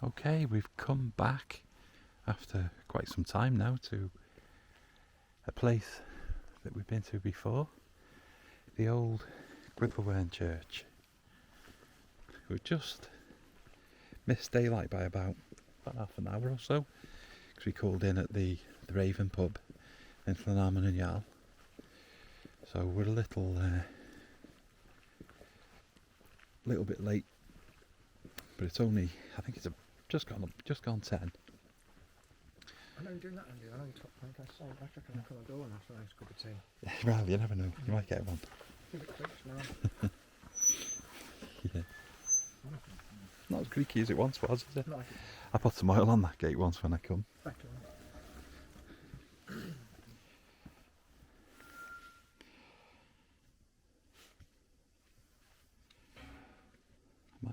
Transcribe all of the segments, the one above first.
Okay, we've come back after quite some time now to a place that we've been to before, the old Gwyddlerwen Church. We've just missed daylight by about half an hour or so, because we called in at the Raven pub in Llanarmon and Yal. So we're a little bit late, but it's only, I think it's just gone 10. I know you're doing that, Andy. I know you top rank. I saw that. I can come and go and have a nice cup of tea. Well, you never know. You might get one. Give it clicks now. Yeah. Not as creaky as it once was, is it? Like I put some oil on that gate once when I come. better. I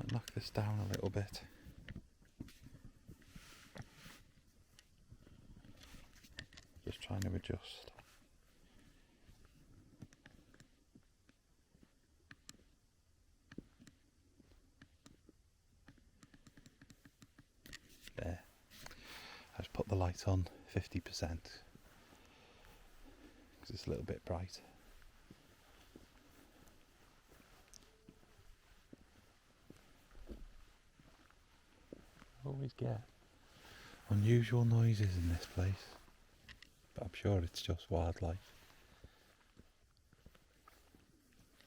might knock this down a little bit. Just trying to adjust. There. I just put the light on 50% because it's a little bit bright. Always get unusual noises in this place, but I'm sure it's just wildlife.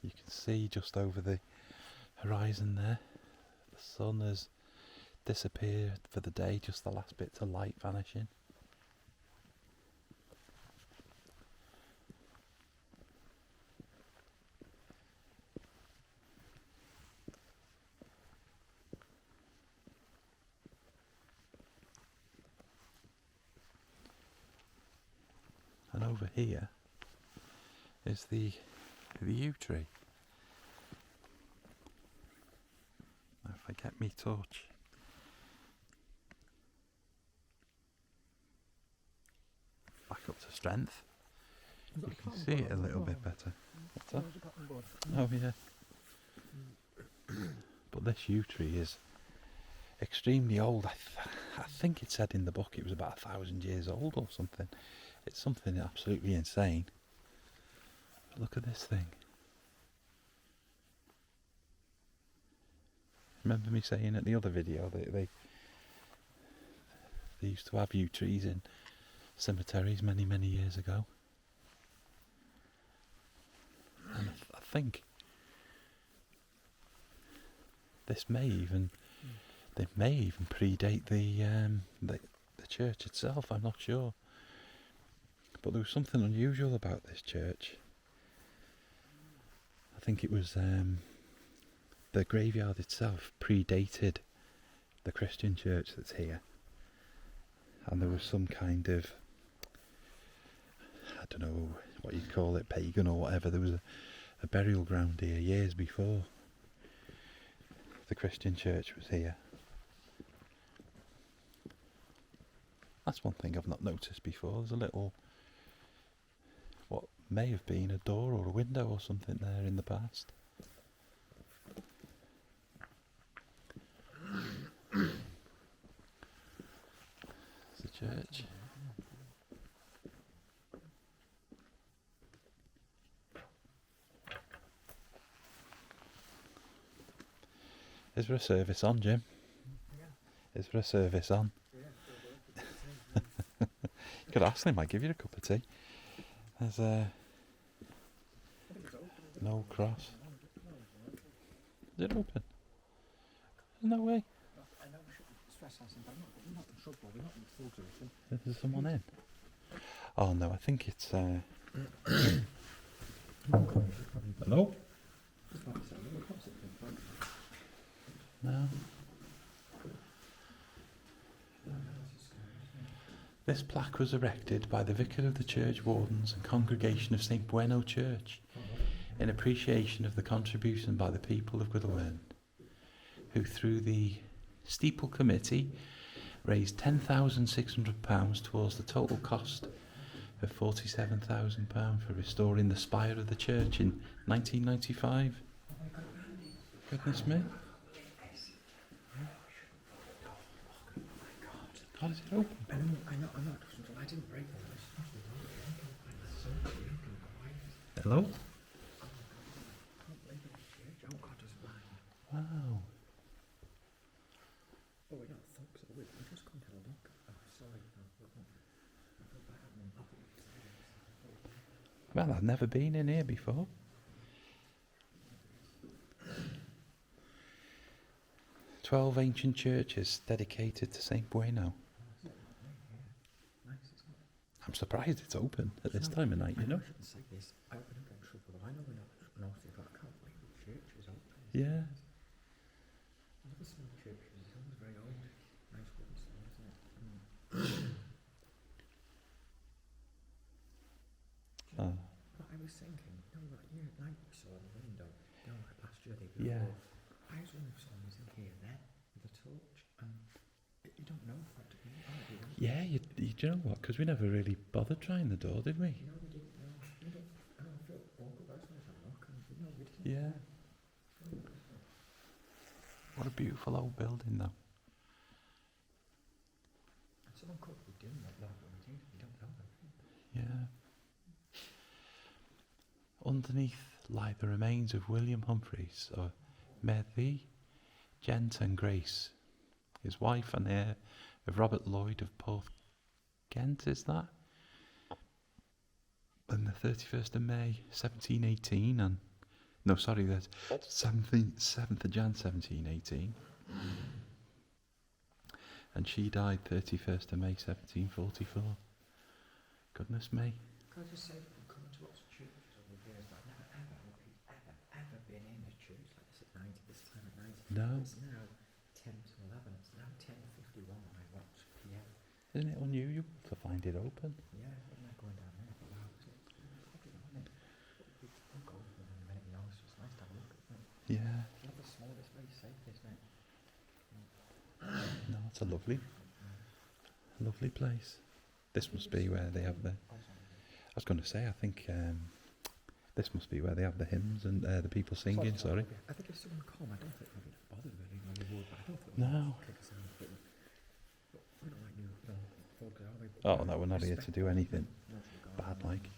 You can see just over the horizon there, the sun has disappeared for the day, just the last bits of light vanishing. And over here is the yew tree. Now if I get me torch back up to strength, you can see it a little bit better. What's that? Oh yeah. But this yew tree is extremely old. I think it said in the book it was about 1,000 years old or something. It's something absolutely insane. But look at this thing. Remember me saying at the other video that they used to have yew trees in cemeteries many years ago. And I think this may even predate the church itself. I'm not sure. But there was something unusual about this church. I think it was the graveyard itself predated the Christian church that's here. And there was some kind of, I don't know what you'd call it, pagan or whatever. There was a burial ground here years before the Christian church was here. That's one thing I've not noticed before. There's a little, what may have been a door or a window or something there in the past. It's a church. Is there a service on, Jim? Yeah. Is there a service on? Yeah. You could ask them, I'd give you a cup of tea. There's an old cross. Is it open? No way. I know we shouldn't stress us, but we're not in trouble. We're not in full to it. Is there someone in? Oh no, I think it's hello? No. This plaque was erected by the Vicar of the Church Wardens and Congregation of St Beuno Church in appreciation of the contribution by the people of Gwyddlerwen, who through the Steeple Committee raised £10,600 towards the total cost of £47,000 for restoring the spire of the church in 1995. Goodness me. God, is it open? I know, I didn't break this. Hello? Oh God, does it rain? Wow. Oh, we got thugs, so we just come to have a look. Oh, sorry. Well, I've never been in here before. 12 ancient churches dedicated to St Beuno. I'm surprised it's open at this time of night, you know? I shouldn't say this. I hope I don't get in trouble. I know we're not naughty, but I can't believe the church is open. Yeah. Look at some churches. It's always very old. Nice wooden stone, isn't it? Oh, But I was thinking, you know, like we saw in the window, you know, like last year, the year yeah. before. I was wondering if someone was in here then with a torch, and you don't know what to be. Yeah, you do you know what? Because we never really bothered trying the door, did we? No, we didn't know. We don't. I don't feel awkward. I just want to have a look, and we didn't. Yeah. What a beautiful old building, though. And someone could be doing that, like what we do. We don't know them. Yeah. Underneath lie the remains of William Humphreys, or Mary, Gent and Grace, his wife and heir of Robert Lloyd of Porth Kent, is that? And the 31st of May 1718, and no, sorry, that's 7th of Jan 1718. And she died 31st of May 1744. Goodness me. Can I just say, I've come to lots of churches over the years, but I've never ever been in a church like this at 90, this time at 90. No. It's now 10 to 11, it's now 10:51 when I watch PM. Isn't it unusual to find it open? Yeah, I'm not going down there, but wow, it's probably not it. We'll go over there in a minute, you know, it's just nice to have a look at them. Yeah. It's not the small, it's very safe, isn't it? No, it's a lovely place. This must be where they have the... I was going to say, I think this must be where they have the hymns and the people singing, sorry. I think if someone come, I don't think they'd bother really, when they would, but I don't think No. kick us out. But we don't like new, folk, are we? Oh, no, we're not here to do anything bad, like.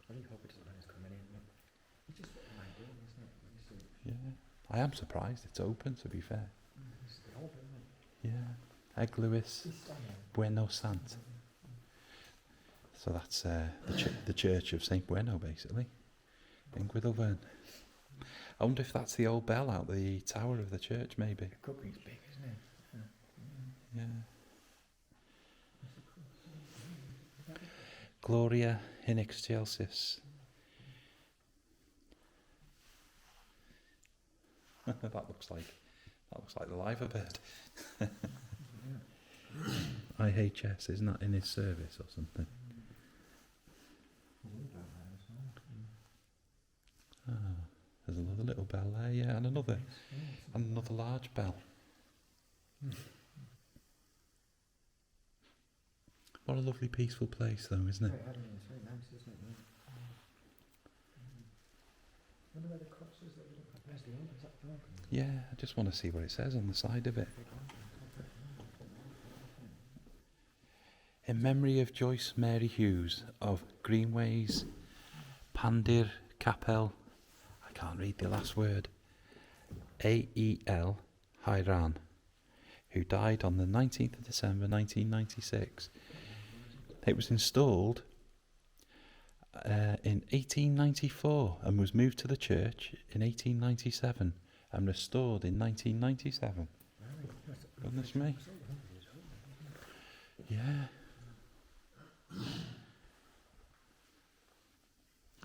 I really hope it doesn't let us come in here. It's just what we might do, isn't it? Yeah. I am surprised it's open, to be fair. It's the old, isn't it? Yeah. Egg Lewis, Bueno Sant. So that's the Church of St Beuno, basically, in Gwyddylvern. I wonder if that's the old bell out the tower of the church, maybe. It could be, it's big, isn't it? Yeah. Gloria in excelsis. that looks like the liver bird. IHS, isn't that in his service or something? Ah, there's another little bell there, yeah, and another large bell. What a lovely peaceful place though, isn't it? It's very nice, isn't it? Wonder where the cross is that we look at. Where's the old? Is that the old? Yeah, I just want to see what it says on the side of it. In memory of Joyce Mary Hughes of Greenways, Pandir Capel, I can't read the last word, AEL Hiran, who died on the 19th of December 1996. It was installed in 1894 and was moved to the church in 1897 and restored in 1997. Goodness me. Yeah.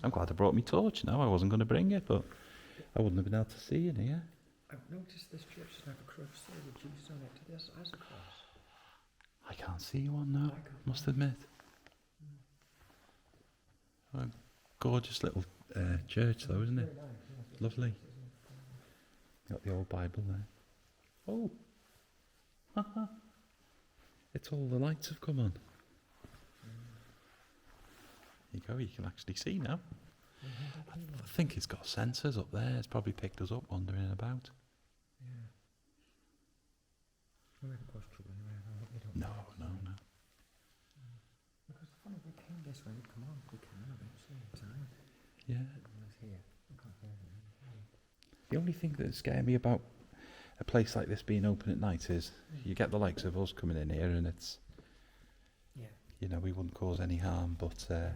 I'm glad I brought my torch now. I wasn't going to bring it, but I wouldn't have been able to see in here. I've noticed this church doesn't have a cross there with Jesus on it. To this as a cross. I can't see one now, must admit. A gorgeous little church though, isn't it? Lovely. Got the old Bible there. Oh! It's all the lights have come on. There you go, you can actually see now. I think it's got sensors up there. It's probably picked us up wandering about. Yeah. We haven't caused trouble anyway. We don't No, know. no, no. Because the funny, we came this way. Come on, we came out eventually in time. Yeah. It was here. I can't hear them. The only thing that scared me about a place like this being open at night is you get the likes of us coming in here and it's, Yeah. you know, we wouldn't cause any harm, but Well,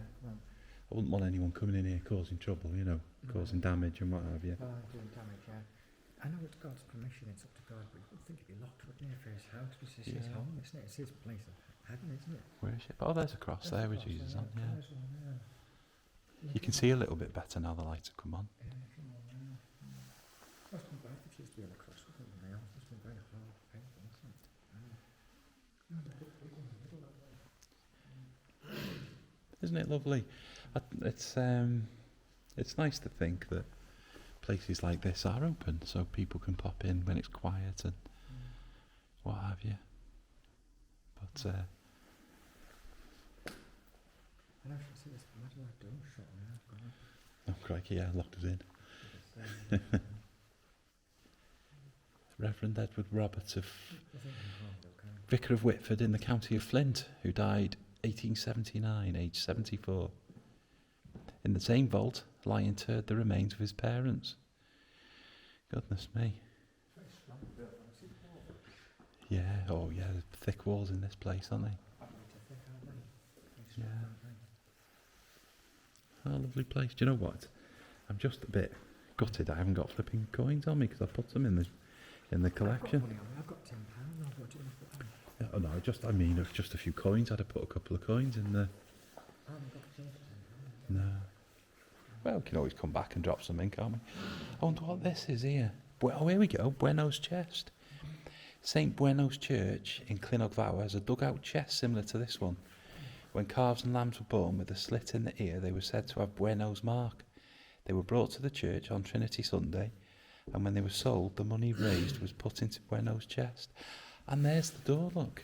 I wouldn't want anyone coming in here causing trouble, you know, causing damage and what have you. doing damage, yeah. I know it's God's permission, it's up to God, but you would think it'd be locked, wouldn't it, for his house, because it's his Yeah. home, isn't it? It's his place of heaven, isn't it? Where is it? Oh, there's a cross there with There's a Jesus cross on, there, yeah. there's one there. You can see a little bit better now the lights have come on. Yeah, come on now. Must have been great if she used to be on the cross, wouldn't it? Nails must have been very hard, painful, isn't it? Isn't it lovely? It's nice to think that places like this are open so people can pop in when it's quiet and what have you. But I know she see this, imagine that door shut now, God. oh crikey, yeah, locked us in. It's, Reverend Edward Roberts of there's nothing wrong, okay? Vicar of Whitford in the county of Flint, who died 1879, aged 74. In the same vault lie interred the remains of his parents. Goodness me. Very strong built, I see the wall. Yeah, oh yeah, there's thick walls in this place, aren't they? Absolutely thick, aren't they? Very strong, Yeah. aren't they? Oh, lovely place. Do you know what? I'm just a bit gutted I haven't got flipping coins on me because I put them in the collection. I've got £10 now, what do you want to put down? Yeah, oh no, I mean just a few coins. I'd have put a couple of coins in the. I haven't got change for £10. No. Well, we can always come back and drop some in, can't we? I wonder what this is here. Oh, here we go. Bueno's chest. St Bueno's Church in Clinogvow has a dugout chest similar to this one. When calves and lambs were born with a slit in the ear, they were said to have Bueno's mark. They were brought to the church on Trinity Sunday, and when they were sold, the money raised was put into Bueno's chest. And there's the door, look.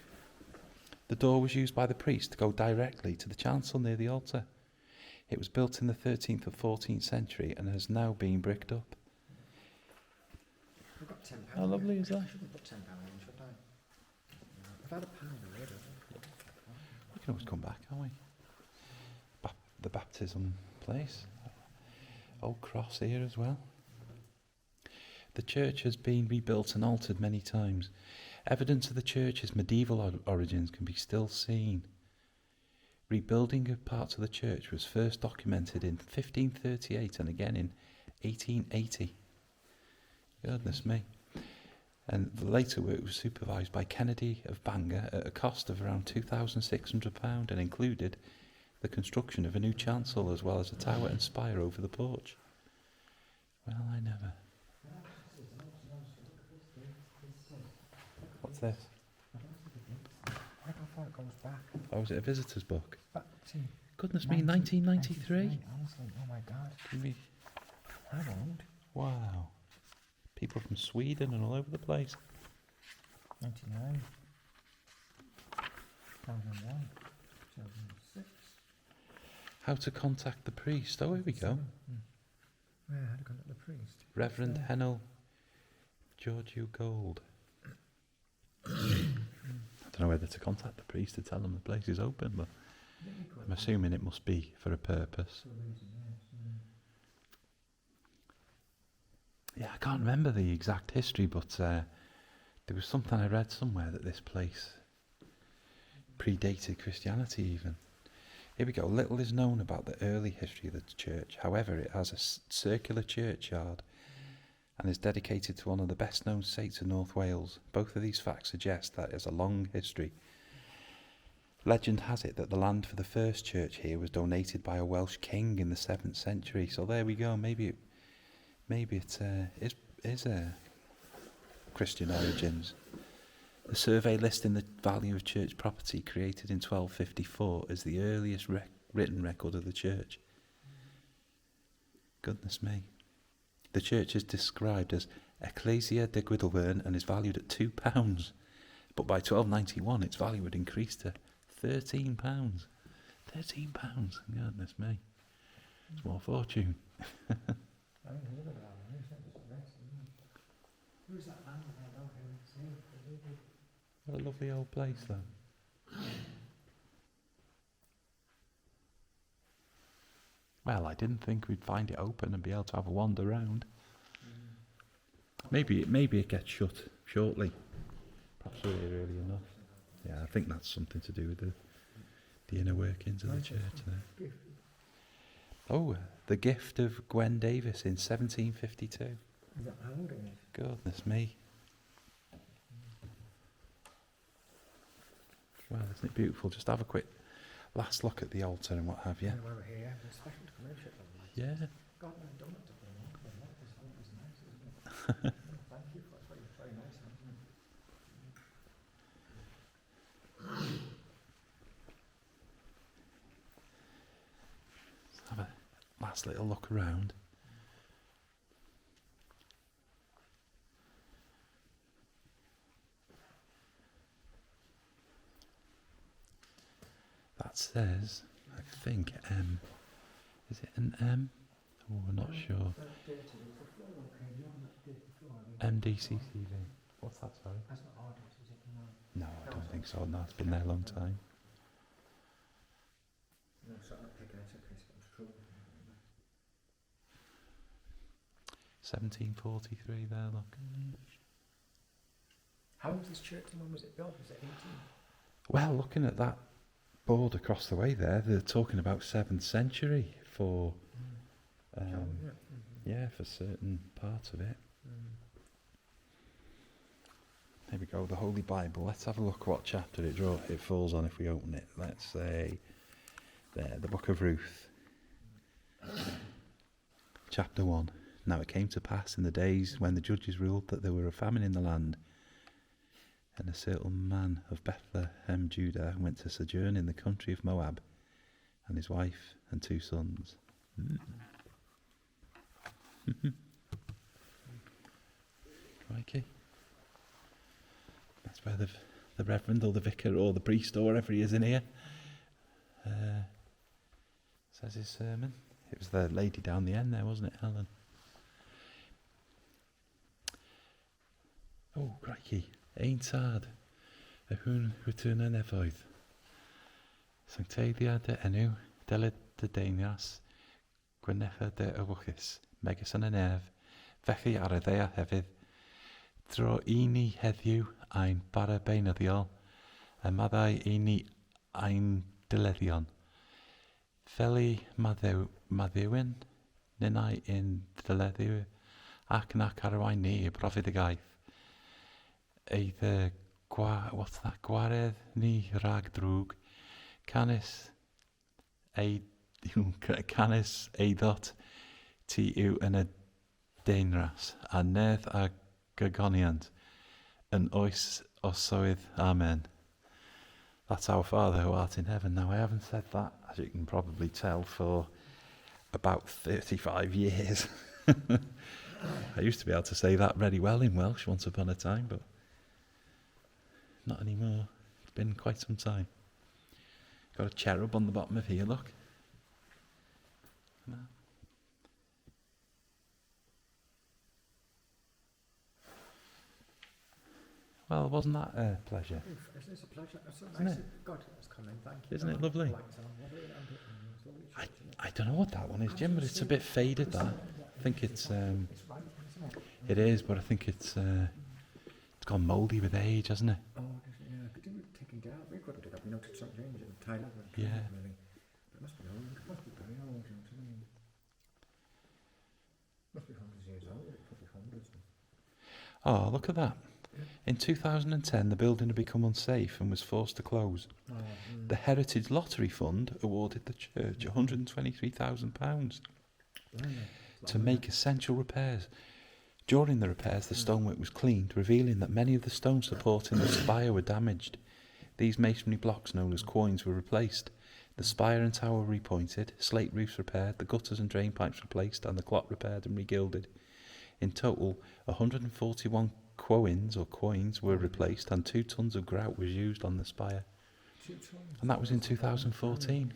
The door was used by the priest to go directly to the chancel near the altar. It was built in the 13th or 14th century and has now been bricked up. I've got £10. How lovely is that? I shouldn't put £10 in, should I? I've had a pound already. We can always come back, can't we? The baptism place. Old cross here as well. The church has been rebuilt and altered many times. Evidence of the church's medieval origins can be still seen. Rebuilding of parts of the church was first documented in 1538 and again in 1880. Goodness me. And the later work was supervised by Kennedy of Bangor at a cost of around £2,600 and included the construction of a new chancel as well as a tower and spire over the porch. Well, I never. What's this? How far it goes back? Oh, is it a visitor's book? Back to Goodness me, 1993? Honestly, oh my God. How old? Wow. People from Sweden and all over the place. 99. 2001. 2006. How to contact the priest. Oh, here we go. Where? How to contact the priest? Reverend There. Hennel Georgiou Gold. I don't know whether to contact the priest to tell them the place is open, but I'm assuming it must be for a purpose. Yeah, I can't remember the exact history, but there was something I read somewhere that this place predated Christianity even. Here we go. Little is known about the early history of the church. However, it has a circular churchyard and is dedicated to one of the best known saints of North Wales. Both of these facts suggest that it has a long history. Legend has it that the land for the first church here was donated by a Welsh king in the 7th century. So there we go. Maybe it is Christian origins. The survey listing the value of church property created in 1254 is the earliest written record of the church. Goodness me. The church is described as Ecclesia de Guidylvern and is valued at £2. But by 1291 its value had increased to £13. £13, goodness me. Small fortune. I mean, there's a bit of that one, isn't it? There's a rest, isn't it? Who's that man there down here? See, What a lovely old place, though. Well, I didn't think we'd find it open and be able to have a wander round. Maybe it gets shut shortly. Perhaps early enough. Yeah, I think that's something to do with the inner workings of the church there. Oh, the gift of Gwen Davis in 1752. Is that how old it is? Goodness me. Well, isn't it beautiful? Just have a quick last look at the altar and what have you. Yeah, while we're here, there's special commercial. Yeah. God, I've done it to them. This home is nice, isn't it? Thank you for it. It's very nice, isn't it? Let's have a last little look around. That says, I think, M. Is it an M? Oh, we're not sure. MDCCV. What's that, sorry? That's not hard, is it? No, I don't think so. No, it's been there a long time. No, so I'm not picking it up, Chris, but I'm true. 1743 there, look. How was this church and when was it built? Was it 18? Well, looking at that board across the way there, they're talking about 7th century for, yeah, for certain parts of it. There we go, the Holy Bible. Let's have a look what chapter it falls on if we open it. Let's say, there, the Book of Ruth. Chapter 1. Now it came to pass in the days when the judges ruled that there were a famine in the land, and a certain man of Bethlehem, Judah, went to sojourn in the country of Moab, and his wife and 2 sons. Crikey. That's where the reverend or the vicar or the priest or whatever he is in here says his sermon. It was the lady down the end there, wasn't it, Helen? Oh, crikey. Ain't hard. A hwn return yn efoedd. Sancteidia de enw, deled de deinias, gwynecha de ywchus, megus yn y nef, fechi ar y ddea hefyd, dro I ni heddiw ein bara beunyddiol, a maddau I ni ein dyleddion. Feli maddewyn, nynau in dyleddiw, ac nac arwain ni y profid y gaeth. Either what's that? Gwaredd ni rag drwg, canis eidot ti yw yn y deinras, a nedd a gagoniant, yn oes osoedd. Amen. That's our Father who art in heaven. Now, I haven't said that, as you can probably tell, for about 35 years. I used to be able to say that very well in Welsh once upon a time, but not anymore. It's been quite some time. Got a cherub on the bottom of here, look. Well, wasn't that a pleasure? It's a pleasure. It's so Isn't nice. it? God, it's coming. Thank you. Isn't it lovely? I don't know what that one is, Jim, but it's a bit faded, that. I think it's it is, but I think it's gone mouldy with age, hasn't it? Oh, yeah. Could you take it down? We could have did that. We noticed some changes in Tyler. Yeah. Really. But it must be old. It must be very old. You know what I mean? Must be hundreds of years old. It could be hundreds. Oh, look at that. In 2010, the building had become unsafe and was forced to close. The Heritage Lottery Fund awarded the church £123,000 to make essential repairs. During the repairs, the stonework was cleaned, revealing that many of the stones supporting the spire were damaged. These masonry blocks, known as quoins, were replaced. The spire and tower repointed, slate roofs repaired, the gutters and drain pipes replaced, and the clock repaired and regilded. In total, 141 quoins or coins were replaced, and 2 tons of grout was used on the spire. And that was in 2014.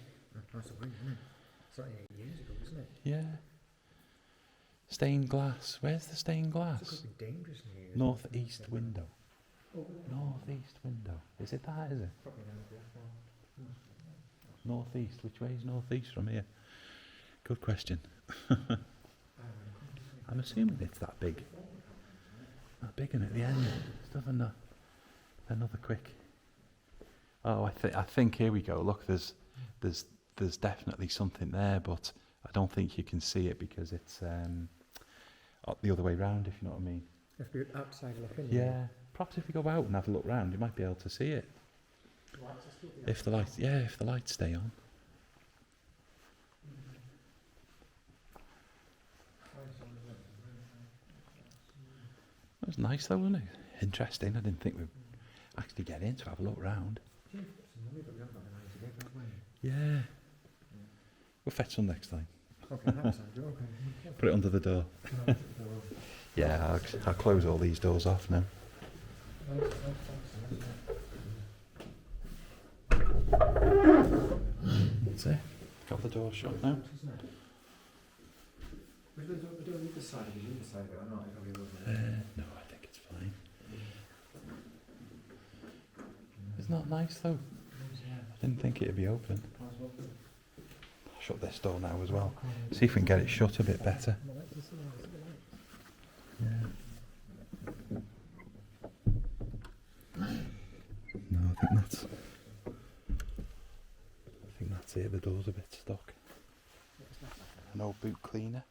It's only 8 years ago, isn't it? Yeah. Stained glass. Where's the stained It glass? could be dangerous in here. Northeast window. Oh, Northeast window. Is it that, is it? probably not the F1. Northeast. Which way is northeast from here? Good question. I'm assuming it's that big. That big, and at the end, stuff another quick. Oh, I think here we go. Look, there's definitely something there, but I don't think you can see it because it's the other way round, if you know what I mean. You have to be outside looking. Yeah. Perhaps if you go out and have a look round, you might be able to see it. If the lights stay on. That was nice though, wasn't it? Interesting. I didn't think we'd actually get in to have a look round. Yeah. We'll fetch some next time. Okay, that sounds good. Okay. Put it under the door. Yeah, I'll close all these doors off now. That's it. Got the door shut now. Was the door on the other side of it or not? No, I think it's fine. Isn't that nice though? I didn't think it'd be open. I'll shut this door now as well. See if we can get it shut a bit better. Yeah. No, I think that's it. The door's a bit stuck. An old boot cleaner.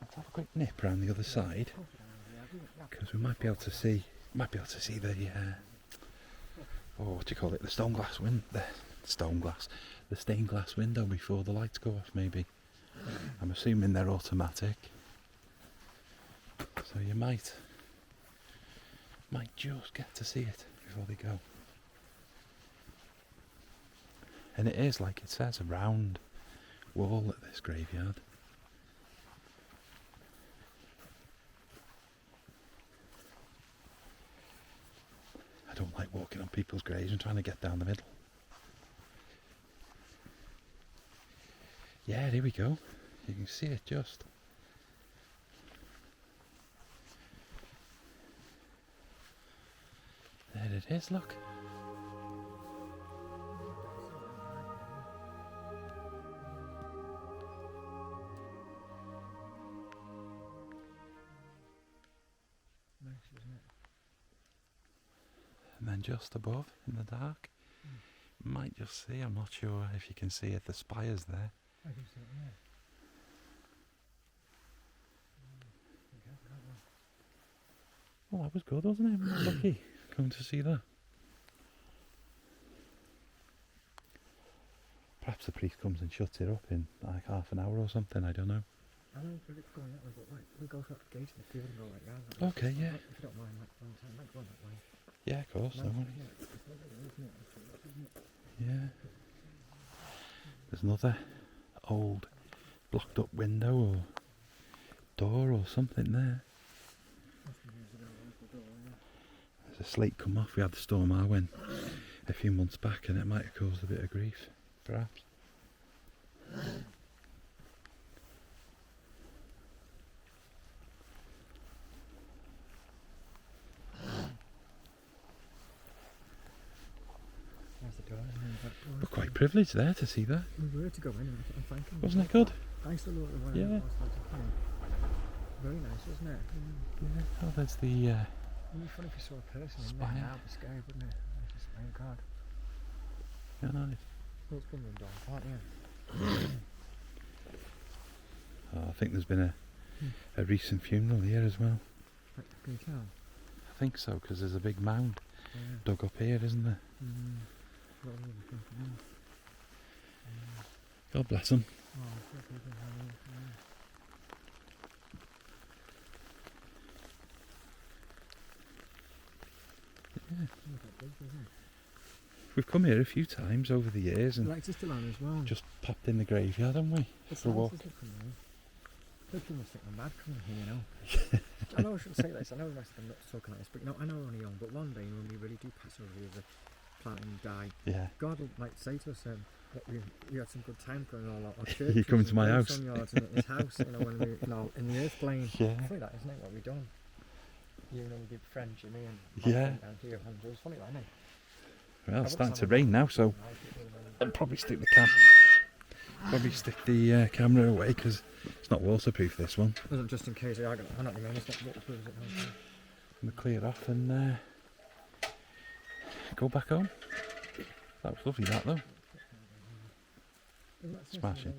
Let's have a quick nip around the other side, because we might be able to see the what do you call it? The stained glass window before the lights go off. Maybe. I'm assuming they're automatic, so you might just get to see it before they go. And it is, like it says, a round wall at this graveyard. I don't like walking on people's graves and trying to get down the middle. Yeah, here we go. You can see it just. There it is, look. Nice, isn't it? And then just above, in the dark, might just see, I'm not sure if you can see it, the spires there. I can see it, yeah. Well, that was good, wasn't it? We were lucky coming to see that. Perhaps the priest comes and shuts it up in like half an hour or something, I don't know. I know we're going that way, but like, we'll go through the gate in the field and go like that. Okay, yeah. If you don't mind, like, one time, like, going that way. Yeah, of course, no worries. Yeah. There's another old blocked up window or door or something there. There's a slate come off. We had the storm Arwen a few months back and it might have caused a bit of grief, perhaps. There's the door, isn't it? We're quite privileged there to see that. We were to go in, I'm thanking. Wasn't it good? Nice little one. Yeah. Very nice, isn't it? Yeah. Oh, there's the It'd be funny if you saw a person in Spire. there now, it'd be scary, wouldn't it? It's just, thank God. yeah, nice. Well, it's been run down, can't you? Oh, I think there's been a recent funeral here as well. Can you tell? I think so, because there's a big mound Yeah. dug up here, isn't there? What are you thinking now? God bless them. Oh, it's not even how you- Yeah. Not that big, is it? We've come here a few times over the years and Lights are still on as well. just popped in the graveyard, haven't we? It's For a nice, walk. isn't it, coming in? People must think I'm mad coming here, you know. I know I shouldn't say this, I know the rest of them not talking like this, but you know, I know we're only young, but one day when we really do pass over the other plant and die. Yeah. God might say to us, that we had some good times going on our church. You come to my house. Yards and his house, you know, when we, you know, in the earth plane. Yeah. It's funny that, isn't it? What we done. You know, with your friend Jimmy and Yeah. down here, Andrew. It's funny that, isn't it? Well, it's starting to rain now, so I'll probably stick the camera away because it's not waterproof, this one. Just in case I know what you mean. It's not waterproof, is it? No. I'm going to clear it off and go back home. That was lovely, that though. Smashing.